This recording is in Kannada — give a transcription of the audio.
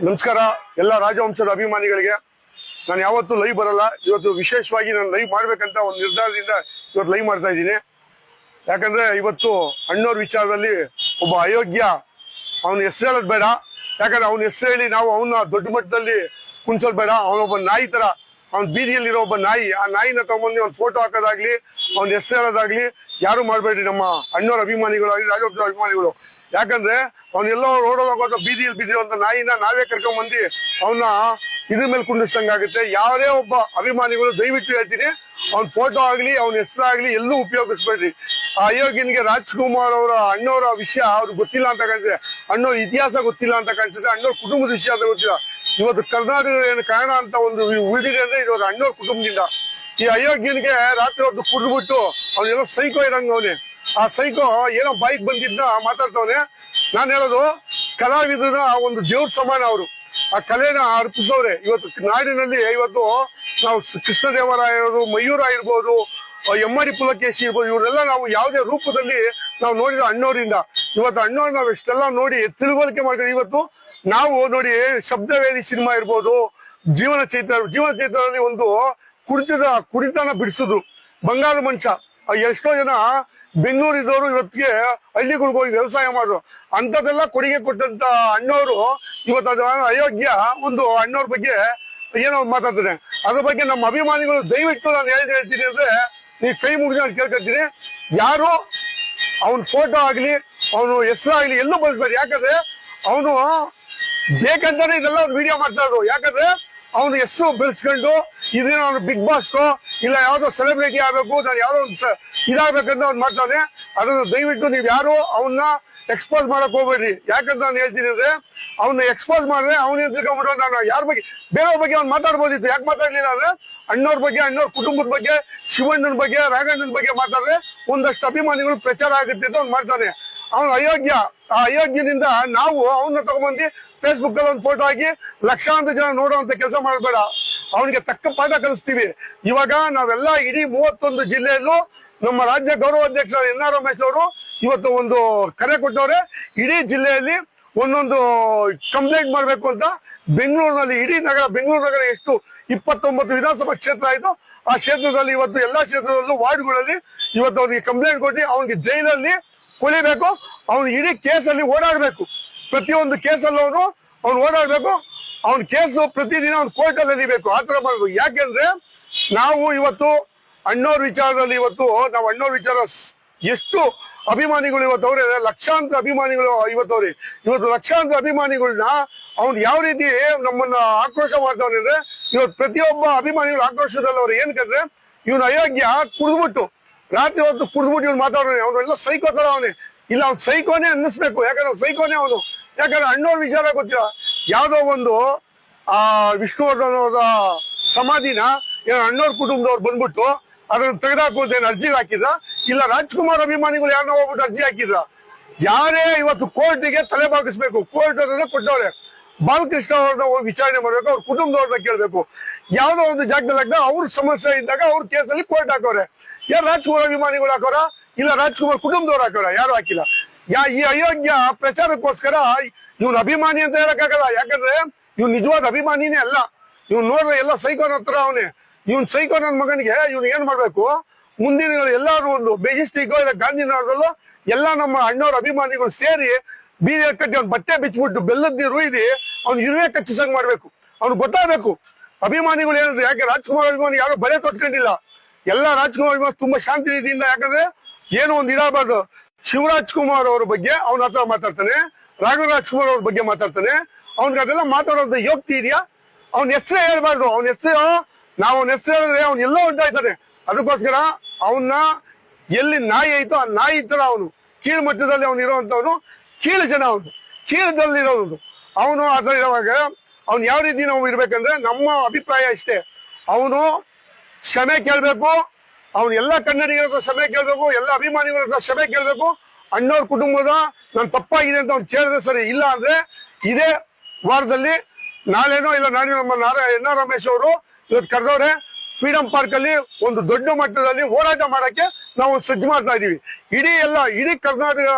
ನಮಸ್ಕಾರ ಎಲ್ಲ ರಾಜವಂಶದ ಅಭಿಮಾನಿಗಳಿಗೆ. ನಾನು ಯಾವತ್ತೂ ಲೈವ್ ಬರಲ್ಲ. ಇವತ್ತು ವಿಶೇಷವಾಗಿ ನಾನು ಲೈವ್ ಮಾಡ್ಬೇಕಂತ ಒಂದು ನಿರ್ಧಾರದಿಂದ ಇವತ್ತು ಲೈವ್ ಮಾಡ್ತಾ ಇದ್ದೀನಿ. ಯಾಕಂದ್ರೆ ಇವತ್ತು ಅಣ್ಣವ್ರ ವಿಚಾರದಲ್ಲಿ ಒಬ್ಬ ಅಯೋಗ್ಯ, ಅವನ ಹೆಸರು ಹೇಳೋದು ಬೇಡ. ಯಾಕಂದ್ರೆ ಅವನ ಹೆಸರು ಹೇಳಿ ನಾವು ಅವನ್ನ ದೊಡ್ಡ ಮಟ್ಟದಲ್ಲಿ ಕುಣಿಸೋದು ಬೇಡ. ಅವನೊಬ್ಬ ನಾಯಿ ತರ, ಅವ್ನ ಬೀದಿಯಲ್ಲಿರೋ ಒಬ್ಬ ನಾಯಿ. ಆ ನಾಯಿನ ತಗೊಂಡು ಅವ್ನ ಫೋಟೋ ಹಾಕೋದಾಗ್ಲಿ, ಅವ್ನ ಹೆಸರು ಹೇಳೋದಾಗ್ಲಿ ಯಾರು ಮಾಡ್ಬೇಡ್ರಿ. ನಮ್ಮ ಅಣ್ಣವ್ರ ಅಭಿಮಾನಿಗಳು ಆಗಲಿ, ರಾಜವಂಶದ ಅಭಿಮಾನಿಗಳು. ಯಾಕಂದ್ರೆ ಅವ್ನೆಲ್ಲೋ ರೋಡೋದಾಗ ಬೀದಿಯಲ್ಲಿ ಬಿದ್ದಿರುವಂತ ನಾಯಿನ ನಾವೇ ಕರ್ಕೊಂಡ್ ಬಂದು ಅವನ್ನ ಇದ್ರ ಮೇಲೆ ಕುಂಡಿಸ್ದಂಗಾಗುತ್ತೆ. ಯಾರೇ ಒಬ್ಬ ಅಭಿಮಾನಿಗಳು ದಯವಿಟ್ಟು ಹೇಳ್ತೀನಿ, ಅವ್ನ ಫೋಟೋ ಆಗ್ಲಿ, ಅವ್ನ ಹೆಸರಾಗ್ಲಿ ಎಲ್ಲೂ ಉಪಯೋಗಿಸ್ಬೇಡ್ರಿ. ಆ ಅಯೋಗ್ಯನಿಗೆ ರಾಜ್ಕುಮಾರ್ ಅವರ ಅಣ್ಣವರ ವಿಷಯ ಅವ್ರಿಗೆ ಗೊತ್ತಿಲ್ಲ ಅಂತ ಕಾಣಿಸುತ್ತೆ. ಅಣ್ಣವ್ರ ಇತಿಹಾಸ ಗೊತ್ತಿಲ್ಲ ಅಂತ ಕಾಣಿಸುತ್ತೆ. ಅಣ್ಣವ್ರ ಕುಟುಂಬದ ವಿಷಯ ಅಂತ ಗೊತ್ತಿಲ್ಲ. ಇವತ್ತು ಕರ್ನಾಟಕ ಏನು ಕಾರಣ ಅಂತ ಒಂದು ಉಳಿದಿದೆ ಅಂದ್ರೆ ಇದು ಅಣ್ಣವ್ರ ಕುಟುಂಬದಿಂದ. ಈ ಅಯೋಗ್ಯನಿಗೆ ರಾತ್ರಿ ಹೊತ್ತು ಕುಡಿದ್ಬಿಟ್ಟು ಅವನೆಲ್ಲ ಸೈಕೋ ಇರಂಗ ಅವನೇ. ಆ ಸೈಕೋ ಏನೋ ಬೈಕ್ ಬಂದಿದ್ದ ಮಾತಾಡ್ತವನೆ. ನಾನು ಹೇಳೋದು, ಕಲಾವಿದರ ಒಂದು ದೇವ್ರ ಸಮಾನ ಅವರು. ಆ ಕಲೆನ ಅರ್ಪಿಸೋರೆ. ಇವತ್ತು ನಾಡಿನಲ್ಲಿ ಇವತ್ತು ನಾವು ಕೃಷ್ಣದೇವರಾಯರು, ಮಯೂರ ಇರ್ಬೋದು, ಎಮ್ಮಡಿ ಪುಲಕೇಶಿ ಇರ್ಬೋದು, ಇವರೆಲ್ಲ ನಾವು ಯಾವುದೇ ರೂಪದಲ್ಲಿ ನಾವು ನೋಡಿದ ಅಣ್ಣವರಿಂದ. ಇವತ್ತು ಅಣ್ಣವ್ರು ನಾವು ಎಷ್ಟೆಲ್ಲ ನೋಡಿ ತಿಳುವಳಿಕೆ ಮಾಡ್ತೀವಿ. ಇವತ್ತು ನಾವು ನೋಡಿ ಶಬ್ದವೇದಿ ಸಿನಿಮಾ ಇರ್ಬೋದು, ಜೀವನ ಚೈತ್ರದಲ್ಲಿ ಒಂದು ಕುಡಿತನ ಬಿಡಿಸುದು, ಬಂಗಾರ ಮನುಷ್ಯ. ಎಷ್ಟೋ ಜನ ಬೆಂಗಳೂರಿದವರು ಇವತ್ತಿಗೆ ಹಳ್ಳಿಗಳಿಗೆ ಹೋಗಿ ವ್ಯವಸಾಯ ಮಾಡೋರು. ಅಂತದೆಲ್ಲ ಕೊಡುಗೆ ಕೊಟ್ಟಂತ ಅಣ್ಣವರು ಇವತ್ತು ಅದು ಅಯೋಗ್ಯ ಒಂದು ಅಣ್ಣವ್ರ ಬಗ್ಗೆ ಏನೋ ಮಾತಾಡ್ತಾರೆ. ಅದ್ರ ಬಗ್ಗೆ ನಮ್ಮ ಅಭಿಮಾನಿಗಳು ದಯವಿಟ್ಟು ನಾನು ಹೇಳ್ತೀನಿ ಅಂದ್ರೆ, ನೀವು ಕೈ ಮುಗಿಸಿ ನಾನು ಕೇಳ್ಕೊಳ್ತೀನಿ, ಯಾರು ಅವನ ಫೋಟೋ ಆಗ್ಲಿ, ಅವನು ಹೆಸರಾಗ್ಲಿ ಎಲ್ಲೂ ಬಳಸ್ಬೇಡಿ. ಯಾಕಂದ್ರೆ ಅವನು ಬೇಕಂತಾನೆ ಇದೆಲ್ಲ ಒಂದು ವಿಡಿಯೋ ಮಾಡ್ತಾ ಇದ್ರು. ಯಾಕಂದ್ರೆ ಅವನು ಹೆಸರು ಬೆಳೆಸ್ಕೊಂಡು ಇದೇನೋ ಅವನು ಬಿಗ್ ಬಾಸ್ಕೋ ಇಲ್ಲ ಯಾವ್ದೋ ಸೆಲೆಬ್ರಿಟಿ ಆಗ್ಬೇಕು, ನಾನು ಯಾವ್ದೋ ಒಂದು ಇದಾಗ್ಬೇಕಂತ ಅವ್ನು ಮಾಡ್ತಾನೆ. ಅದನ್ನು ದಯವಿಟ್ಟು ನೀವು ಯಾರು ಅವನ್ನ ಎಕ್ಸ್ಪೋಸ್ ಮಾಡಕ್ ಹೋಗ್ಬೇಡ್ರಿ. ಯಾಕಂತ ನಾನು ಹೇಳ್ತೀನಿ ಅಂದ್ರೆ, ಅವನ್ನ ಎಕ್ಸ್ಪೋಸ್ ಮಾಡಿದ್ರೆ ಅವನೇನ್ ತಿಳ್ಕೊಂಡ್ಬಿಟ್ಟು ನಾನು ಯಾರ ಬಗ್ಗೆ ಬೇರೆ ಬಗ್ಗೆ ಅವ್ನು ಮಾತಾಡ್ಬೋದಿತ್ತು. ಯಾಕೆ ಮಾತಾಡ್ಲಿಲ್ಲ ಅಂದ್ರೆ, ಅಣ್ಣವ್ರ ಬಗ್ಗೆ, ಅಣ್ಣವ್ರ ಕುಟುಂಬದ ಬಗ್ಗೆ, ಶಿವಣ್ಣನ ಬಗ್ಗೆ, ರಾಘಣ್ಣನ ಬಗ್ಗೆ ಮಾತಾಡಿದ್ರೆ ಒಂದಷ್ಟು ಅಭಿಮಾನಿಗಳು ಪ್ರಚಾರ ಆಗುತ್ತೆ ಅಂತ ಅವ್ನು ಮಾಡ್ತಾನೆ. ಅವನು ಅಯೋಗ್ಯ. ಆ ಅಯೋಗ್ಯದಿಂದ ನಾವು ಅವನ್ನ ತಗೊಂಡ್ಬಂದು ಫೇಸ್ಬುಕ್ ಅಲ್ಲಿ ಒಂದು ಫೋಟೋ ಹಾಕಿ ಲಕ್ಷಾಂತರ ಜನ ನೋಡುವಂತ ಕೆಲಸ ಮಾಡಬೇಡ. ಅವನಿಗೆ ತಕ್ಕ ಪಾಠ ಕಲಿಸ್ತೀವಿ. ಇವಾಗ ನಾವೆಲ್ಲ ಇಡೀ 31 ಜಿಲ್ಲೆಯಲ್ಲೂ ನಮ್ಮ ರಾಜ್ಯ ಗೌರವಾಧ್ಯಕ್ಷ NR ರಮೇಶ್ ಅವರು ಇವತ್ತು ಒಂದು ಕರೆ ಕೊಟ್ಟವ್ರೆ. ಇಡೀ ಜಿಲ್ಲೆಯಲ್ಲಿ ಒಂದೊಂದು ಕಂಪ್ಲೇಂಟ್ ಮಾಡ್ಬೇಕು ಅಂತ. ಬೆಂಗಳೂರಿನಲ್ಲಿ ಇಡೀ ನಗರ, ಬೆಂಗಳೂರು ನಗರ ಎಷ್ಟು 29 ವಿಧಾನಸಭಾ ಕ್ಷೇತ್ರ ಆಯ್ತು. ಆ ಕ್ಷೇತ್ರದಲ್ಲಿ ಇವತ್ತು ಎಲ್ಲಾ ಕ್ಷೇತ್ರದಲ್ಲೂ ವಾರ್ಡ್ಗಳಲ್ಲಿ ಇವತ್ತು ಅವ್ನಿಗೆ ಕಂಪ್ಲೇಂಟ್ ಕೊಟ್ಟು ಅವನಿಗೆ ಜೈಲಲ್ಲಿ ಕೊಳಿಬೇಕು. ಅವನು ಇಡೀ ಕೇಸಲ್ಲಿ ಓಡಾಡ್ಬೇಕು. ಪ್ರತಿಯೊಂದು ಕೇಸಲ್ಲೂ ಅವ್ನು ಓಡಾಡ್ಬೇಕು. ಅವನ ಕೇಸು ಪ್ರತಿದಿನ ಅವ್ನು ಕೋರ್ಟಲ್ಲಿ ಎಳಿಬೇಕು. ಆತರ ಮಾಡ್ಬೇಕು. ಯಾಕೆಂದ್ರೆ ನಾವು ಇವತ್ತು ಅಣ್ಣವ್ರ ವಿಚಾರದಲ್ಲಿ ನಾವು ಅಣ್ಣವ್ರ ವಿಚಾರ ಎಷ್ಟು ಅಭಿಮಾನಿಗಳು ಇವತ್ತು ಅವ್ರೆ, ಲಕ್ಷಾಂತರ ಅಭಿಮಾನಿಗಳು ಇವತ್ತವ್ರಿ. ಇವತ್ತು ಲಕ್ಷಾಂತರ ಅಭಿಮಾನಿಗಳನ್ನ ಅವ್ನು ಯಾವ ರೀತಿ ನಮ್ಮನ್ನ ಆಕ್ರೋಶ ಮಾಡ್ತಾವ್ರೆ ಅಂದ್ರೆ, ಇವತ್ತು ಪ್ರತಿಯೊಬ್ಬ ಅಭಿಮಾನಿಗಳು ಆಕ್ರೋಶದಲ್ಲಿ ಅವ್ರು. ಏನಕ್ಕಂದ್ರೆ ಇವನು ಅಯೋಗ್ಯ, ಕುಡಿದ್ಬಿಟ್ಟು ರಾತ್ರಿ ಹೊತ್ತು ಕುಡಿದ್ಬಿಟ್ಟು ಇವ್ನು ಮಾತಾಡೋನೆ. ಅವನೆಲ್ಲ ಸೈಕೋ ತರ ಅವನೇ. ಇಲ್ಲ ಅವ್ನು ಸೈಕೋನೇ ಅನ್ನಿಸ್ಬೇಕು. ಯಾಕಂದ್ರೆ ಸೈಕೋನೇ ಅವನು. ಯಾಕಂದ್ರೆ ಅಣ್ಣವ್ರ ವಿಚಾರ ಗೊತ್ತಿಲ್ಲ. ಯಾವ್ದೋ ಒಂದು ವಿಷ್ಣುವರ್ಧನ್ ಅವರ ಸಮಾಧಿನ ಅಣ್ಣವ್ರ ಕುಟುಂಬದವ್ರು ಬಂದ್ಬಿಟ್ಟು ಅದನ್ನ ತೆಗೆದಾಕೋದೇನು ಅರ್ಜಿ ಹಾಕಿದ್ರ, ಇಲ್ಲ ರಾಜ್ಕುಮಾರ್ ಅಭಿಮಾನಿಗಳು ಯಾರನ್ನ ಹೋಗ್ಬಿಟ್ಟು ಅರ್ಜಿ ಹಾಕಿದ್ರ? ಯಾರೇ ಇವತ್ತು ಕೋರ್ಟಿಗೆ ತಲೆ ಬಾಗಿಸ್ಬೇಕು. ಕೋರ್ಟ್ ಅದನ್ನ ಕೊಟ್ಟವ್ರೆ. ಬಾಲಕೃಷ್ಣ ಅವ್ರನ್ನ ವಿಚಾರಣೆ ಮಾಡ್ಬೇಕು, ಅವ್ರ ಕುಟುಂಬದವ್ರನ್ನ ಕೇಳ್ಬೇಕು. ಯಾವ್ದೋ ಒಂದು ಜಾಗದಲ್ಲಿ ಅವ್ರ ಸಮಸ್ಯೆ ಇದ್ದಾಗ ಅವ್ರ ಕೇಸಲ್ಲಿ ಕೋರ್ಟ್ ಹಾಕೋರೆ. ಯಾರು ರಾಜ್ಕುಮಾರ್ ಅಭಿಮಾನಿಗಳು ಹಾಕೋರ, ಇಲ್ಲ ರಾಜ್ಕುಮಾರ್ ಕುಟುಂಬದವ್ರು ಹಾಕೋರ? ಯಾರು ಹಾಕಿಲ್ಲ. ಈ ಅಯೋಗ್ಯ ಪ್ರಚಾರಕ್ಕೋಸ್ಕರ ಇವ್ನ ಅಭಿಮಾನಿ ಅಂತ ಹೇಳಕ್ಕಾಗಲ್ಲ. ಯಾಕಂದ್ರೆ ಇವ್ನು ನಿಜವಾದ ಅಭಿಮಾನಿನೇ ಅಲ್ಲ. ಇವ್ನು ನೋಡ್ರೆ ಎಲ್ಲ ಸೈಕೋನ್ ಹತ್ರ ಅವನೇ. ಇವ್ನ್ ಸೈಕೋ ನನ್ನ ಮಗನಿಗೆ ಇವ್ನು ಏನ್ ಮಾಡ್ಬೇಕು, ಮುಂದಿನ ಎಲ್ಲಾರು ಒಂದು ಮೆಜೆಸ್ಟಿಕ್ ಇಲ್ಲ ಗಾಂಧಿನಗರದಲ್ಲೂ ಎಲ್ಲ ನಮ್ಮ ಅಣ್ಣವ್ರ ಅಭಿಮಾನಿಗಳು ಸೇರಿ ಬೀದಿಯಲ್ಲಿ ಕಟ್ಟಿ ಅವ್ನ ಬಟ್ಟೆ ಬಿಚ್ಚಿಬಿಟ್ಟು ಬೆಲ್ಲದ ನೀರು ಉಯ್ದು ಅವ್ನು ಇರುವೆ ಕಚ್ಚಿಸಂಗ್ ಮಾಡ್ಬೇಕು. ಅವ್ನು ಗೊತ್ತಾಗಬೇಕು ಅಭಿಮಾನಿಗಳು ಏನಂದ್ರೆ. ಯಾಕೆ ರಾಜ್ಕುಮಾರ್ ಅಭಿಮಾನಿ ಯಾರು ಬಳೆ ತೊಟ್ಕೊಂಡಿಲ್ಲ. ಎಲ್ಲ ರಾಜ್ಕುಮಾರ್ ಅಭಿಮಾನಿ ತುಂಬಾ ಶಾಂತಿ ರೀತಿಯಿಂದ. ಯಾಕಂದ್ರೆ ಏನೋ ಒಂದು ಇರಬಾರ್ದು. ಶಿವರಾಜ್ ಕುಮಾರ್ ಅವ್ರ ಬಗ್ಗೆ ಅವ್ನ ಹತ್ರ ಮಾತಾಡ್ತಾನೆ, ರಾಘವರಾಜ್ಕುಮಾರ್ ಅವ್ರ ಬಗ್ಗೆ ಮಾತಾಡ್ತಾನೆ. ಅವ್ನಿಗೆ ಅದೆಲ್ಲ ಮಾತಾಡೋದು ಯೋಗ್ತಿ ಇದೆಯಾ? ಅವ್ನ ಹೆಸರೇ ಹೇಳ್ಬಾರ್ದು. ಅವ್ನ ಹೆಸರು ನಾವು ಅವ್ನ ಹೆಸರು ಹೇಳಿದ್ರೆ ಅವ್ನು ಎಲ್ಲೋ ಹೊಂಟಾಯ್ತಾನೆ. ಅದಕ್ಕೋಸ್ಕರ ಅವನ್ನ ಎಲ್ಲಿ ನಾಯಿ ಐತೋ ಆ ನಾಯಿ ತರ ಅವನು ಕೀಳು ಮಟ್ಟದಲ್ಲಿ ಅವನು ಇರುವಂತವನು. ಕೀಳು ಜನ ಅವನು, ಕೀಳದಲ್ಲಿ ಇರೋದು ಅವನು. ಆ ತರ ಇರುವಾಗ ಅವ್ನು ಯಾವ ರೀತಿ ನಾವು ಇರ್ಬೇಕಂದ್ರೆ, ನಮ್ಮ ಅಭಿಪ್ರಾಯ ಇಷ್ಟೇ, ಅವನು ಕ್ಷಮೆ ಕೇಳ್ಬೇಕು. ಅವ್ನು ಎಲ್ಲ ಕನ್ನಡಿಗರ ಕ್ಷಮೆ ಕೇಳ್ಬೇಕು, ಎಲ್ಲ ಅಭಿಮಾನಿಗಳ ಕ್ಷಮೆ ಕೇಳ್ಬೇಕು. ಅಣ್ಣವ್ರ ಕುಟುಂಬದ ನಾನು ತಪ್ಪಾಗಿದೆ ಅಂತ ಅವ್ನು ಕೇಳಿದ್ರೆ ಸರಿ. ಇಲ್ಲ ಅಂದ್ರೆ ಇದೇ ವಾರದಲ್ಲಿ ನಾಳೆನೋ ಇಲ್ಲ ನಾಳೆ ನಮ್ಮ NR ರಮೇಶ್ ಅವರು ಇವತ್ತು ಕರೆದವ್ರೆ. ಫ್ರೀಡಂ ಪಾರ್ಕ್ ಅಲ್ಲಿ ಒಂದು ದೊಡ್ಡ ಮಟ್ಟದಲ್ಲಿ ಹೋರಾಟ ಮಾಡಕ್ಕೆ ನಾವು ಸಜ್ಜು ಮಾಡ್ತಾ ಇದೀವಿ. ಇಡೀ ಕರ್ನಾಟಕ